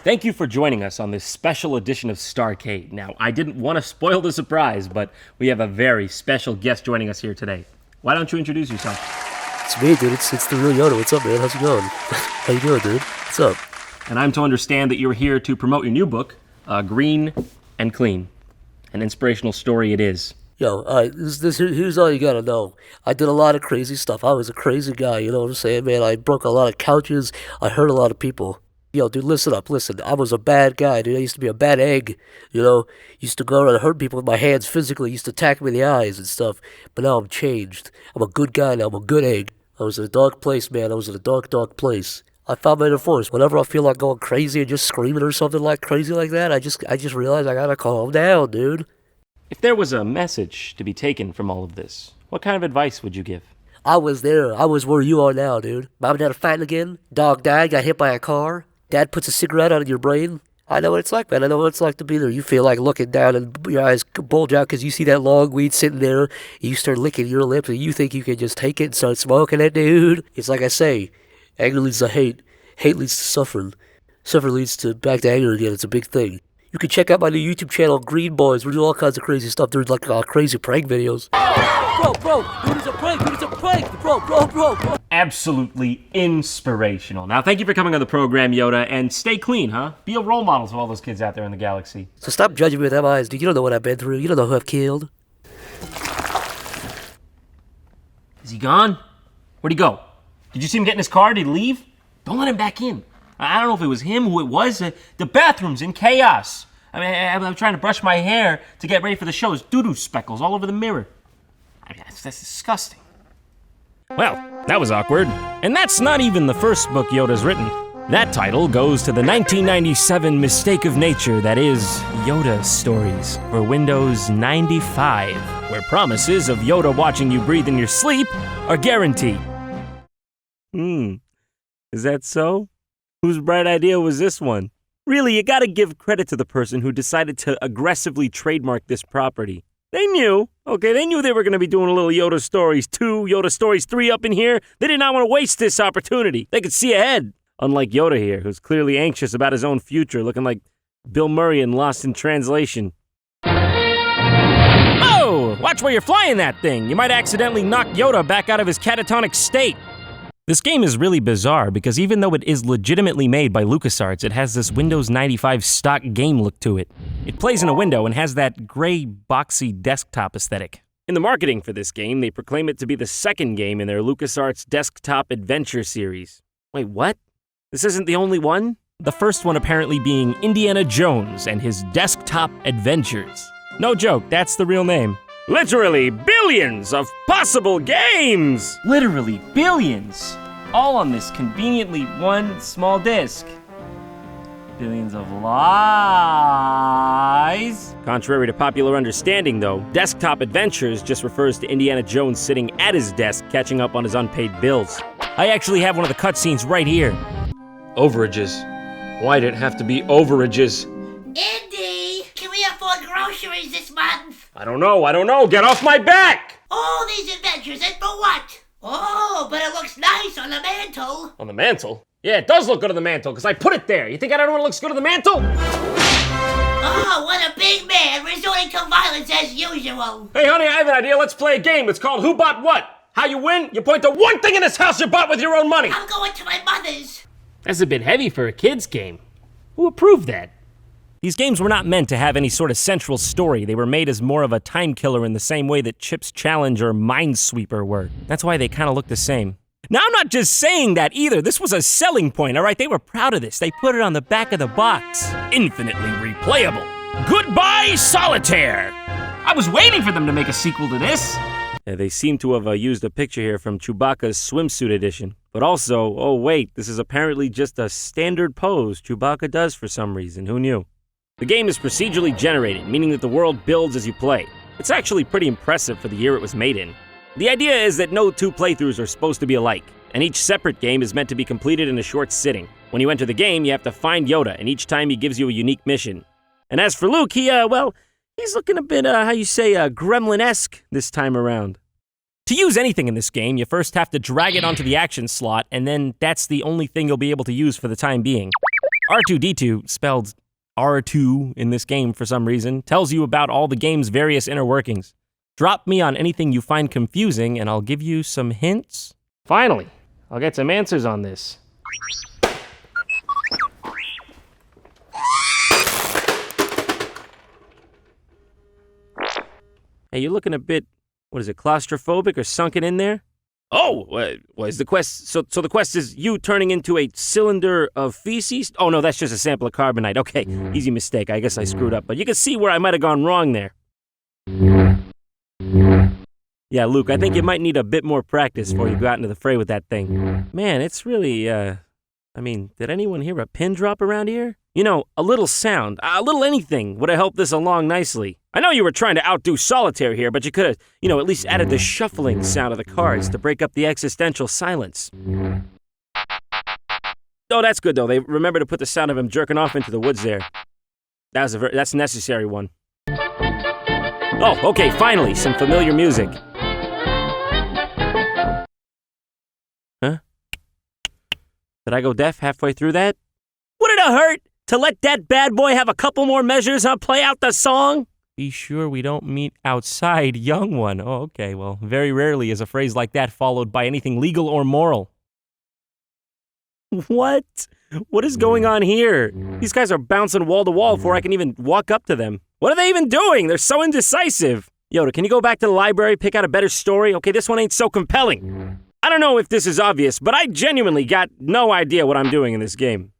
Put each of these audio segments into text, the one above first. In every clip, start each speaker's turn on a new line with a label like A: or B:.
A: Thank you for joining us on this special edition of StarCade. Now, I didn't want to spoil the surprise, but we have a very special guest joining us here today. Why don't you introduce yourself?
B: It's me, dude. It's the real Yoda. What's up, man? How's it going? How you doing, dude? What's up?
A: And I'm to understand that you're here to promote your new book, Green and Clean. An inspirational story it is.
B: Yo, alright, here's all you gotta know. I did a lot of crazy stuff. I was a crazy guy, you know what I'm saying, man? I broke a lot of couches. I hurt a lot of people. Yo, dude, listen up, listen. I was a bad guy, dude. I used to be a bad egg, you know? Used to go around and hurt people with my hands physically. Used to attack me in the eyes and stuff. But now I'm changed. I'm a good guy now. I'm a good egg. I was in a dark place, man. I was in a dark, dark place. I found my inner force. Whenever I feel like going crazy and just screaming or something like crazy like that, I just realize I gotta calm down, dude.
A: If there was a message to be taken from all of this, what kind of advice would you give?
B: I was there. I was where you are now, dude. Mom and Dad are fighting again. Dog died, got hit by a car. Dad puts a cigarette out of your brain. I know what it's like, man. I know what it's like to be there. You feel like looking down and your eyes bulge out because you see that long weed sitting there. And you start licking your lips and you think you can just take it and start smoking it, dude. It's like I say, anger leads to hate. Hate leads to suffering. Suffering leads to back to anger again. It's a big thing. You can check out my new YouTube channel, Green Boys. We do all kinds of crazy stuff. There's like crazy prank videos. Bro, dude, it's a prank, bro.
A: Absolutely inspirational. Now, thank you for coming on the program, Yoda, and stay clean, huh? Be a role model to all those kids out there in the galaxy.
B: So stop judging me with them eyes, dude. You don't know what I've been through. You don't know who I've killed.
A: Is he gone? Where'd he go? Did you see him get in his car? Did he leave? Don't let him back in. I don't know if it was him, who it was. The bathroom's in chaos. I mean, I'm trying to brush my hair to get ready for the show. There's doo-doo speckles all over the mirror. I mean, that's disgusting. Well, that was awkward. And that's not even the first book Yoda's written. That title goes to the 1997 mistake of nature that is Yoda Stories for Windows 95, where promises of Yoda watching you breathe in your sleep are guaranteed. Is that so? Whose bright idea was this one? Really, you gotta give credit to the person who decided to aggressively trademark this property. They knew, they knew they were gonna be doing a little Yoda Stories 2, Yoda Stories 3 up in here. They did not want to waste this opportunity. They could see ahead. Unlike Yoda here, who's clearly anxious about his own future, looking like Bill Murray in Lost in Translation. Oh! Watch where you're flying that thing. You might accidentally knock Yoda back out of his catatonic state. This game is really bizarre because even though it is legitimately made by LucasArts, it has this Windows 95 stock game look to it. It plays in a window and has that gray, boxy desktop aesthetic. In the marketing for this game, they proclaim it to be the second game in their LucasArts Desktop Adventure series. Wait, what? This isn't the only one? The first one apparently being Indiana Jones and his Desktop Adventures. No joke, that's the real name. Literally billions of possible games! Literally billions! All on this conveniently one small disc. Billions of lies. Contrary to popular understanding, though, Desktop Adventures just refers to Indiana Jones sitting at his desk catching up on his unpaid bills. I actually have one of the cutscenes right here. Overages. Why did it have to be overages?
C: Indy, can we afford groceries this month?
A: I don't know. Get off my back!
C: All these adventures, and for what? Oh, but it looks nice on the mantle.
A: On the mantle? Yeah, it does look good on the mantle, because I put it there. You think I don't know what looks good on the mantle?
C: Oh, what a big man, resorting to violence as usual.
A: Hey, honey, I have an idea. Let's play a game. It's called Who Bought What? How you win? You point to one thing in this house you bought with your own money.
C: I'm going to my mother's.
A: That's a bit heavy for a kid's game. Who approved that? These games were not meant to have any sort of central story. They were made as more of a time killer in the same way that Chip's Challenge or Minesweeper were. That's why they kind of look the same. Now, I'm not just saying that either. This was a selling point, all right? They were proud of this. They put it on the back of the box. Infinitely replayable. Goodbye, Solitaire! I was waiting for them to make a sequel to this. They seem to have used a picture here from Chewbacca's swimsuit edition. But also, oh wait, this is apparently just a standard pose Chewbacca does for some reason. Who knew? The game is procedurally generated, meaning that the world builds as you play. It's actually pretty impressive for the year it was made in. The idea is that no two playthroughs are supposed to be alike, and each separate game is meant to be completed in a short sitting. When you enter the game, you have to find Yoda, and each time he gives you a unique mission. And as for Luke, he's looking a bit, gremlin-esque this time around. To use anything in this game, you first have to drag it onto the action slot, and then that's the only thing you'll be able to use for the time being. R2-D2, spelled R2 in this game for some reason, tells you about all the game's various inner workings. Drop me on anything you find confusing, and I'll give you some hints. Finally, I'll get some answers on this. Hey, you're looking a bit, claustrophobic or sunken in there? Oh, is the quest, so the quest is you turning into a cylinder of feces? Oh no, that's just a sample of carbonite. Okay, easy mistake, I guess I screwed up, but you can see where I might have gone wrong there. Yeah, Luke, I think you might need a bit more practice before you go out into the fray with that thing. Man, it's really, did anyone hear a pin drop around here? You know, a little sound, a little anything would have helped this along nicely. I know you were trying to outdo solitaire here, but you could have, at least added the shuffling sound of the cards to break up the existential silence. Oh, that's good, though. They remember to put the sound of him jerking off into the woods there. That's a necessary one. Oh, okay, finally, some familiar music. Huh? Did I go deaf halfway through that? Would it have hurt to let that bad boy have a couple more measures and play out the song? Be sure we don't meet outside, young one. Oh, okay, well, very rarely is a phrase like that followed by anything legal or moral. What? What is going on here? These guys are bouncing wall to wall before I can even walk up to them. What are they even doing? They're so indecisive. Yoda, can you go back to the library, pick out a better story? Okay, this one ain't so compelling. I don't know if this is obvious, but I genuinely got no idea what I'm doing in this game.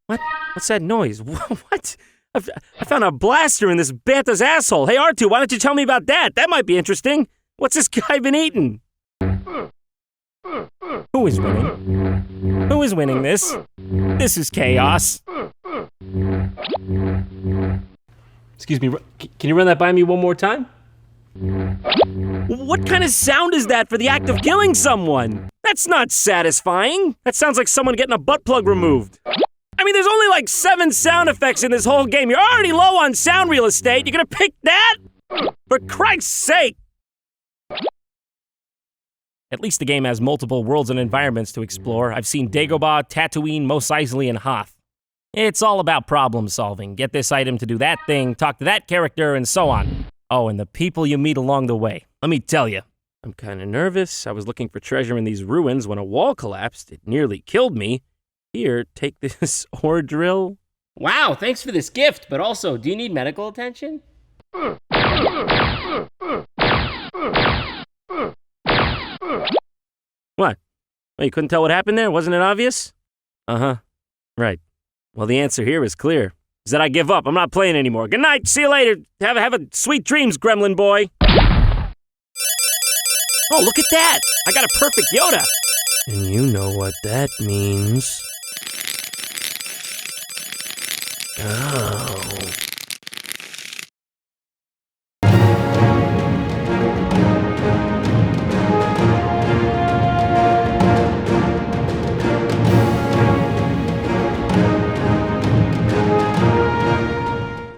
A: What? What's that noise? What? I found a blaster in this Banta's asshole. Hey, R2, why don't you tell me about that? That might be interesting. What's this guy been eating? Who is winning? Who is winning this? This is chaos. Excuse me, can you run that by me one more time? What kind of sound is that for the act of killing someone? That's not satisfying. That sounds like someone getting a butt plug removed. I mean, there's only like 7 sound effects in this whole game. You're already low on sound real estate. You're gonna pick that? For Christ's sake! At least the game has multiple worlds and environments to explore. I've seen Dagobah, Tatooine, Mos Eisley, and Hoth. It's all about problem solving. Get this item to do that thing, talk to that character, and so on. Oh, and the people you meet along the way. Let me tell you, I'm kind of nervous. I was looking for treasure in these ruins when a wall collapsed. It nearly killed me. Here, take this ore drill. Wow, thanks for this gift, but also, do you need medical attention? What? Well, you couldn't tell what happened there? Wasn't it obvious? Uh-huh. Right. Well, the answer here is clear. Is that I give up. I'm not playing anymore. Good night. See you later. Have a sweet dreams, gremlin boy. Oh, look at that. I got a perfect Yoda. And you know what that means. Oh.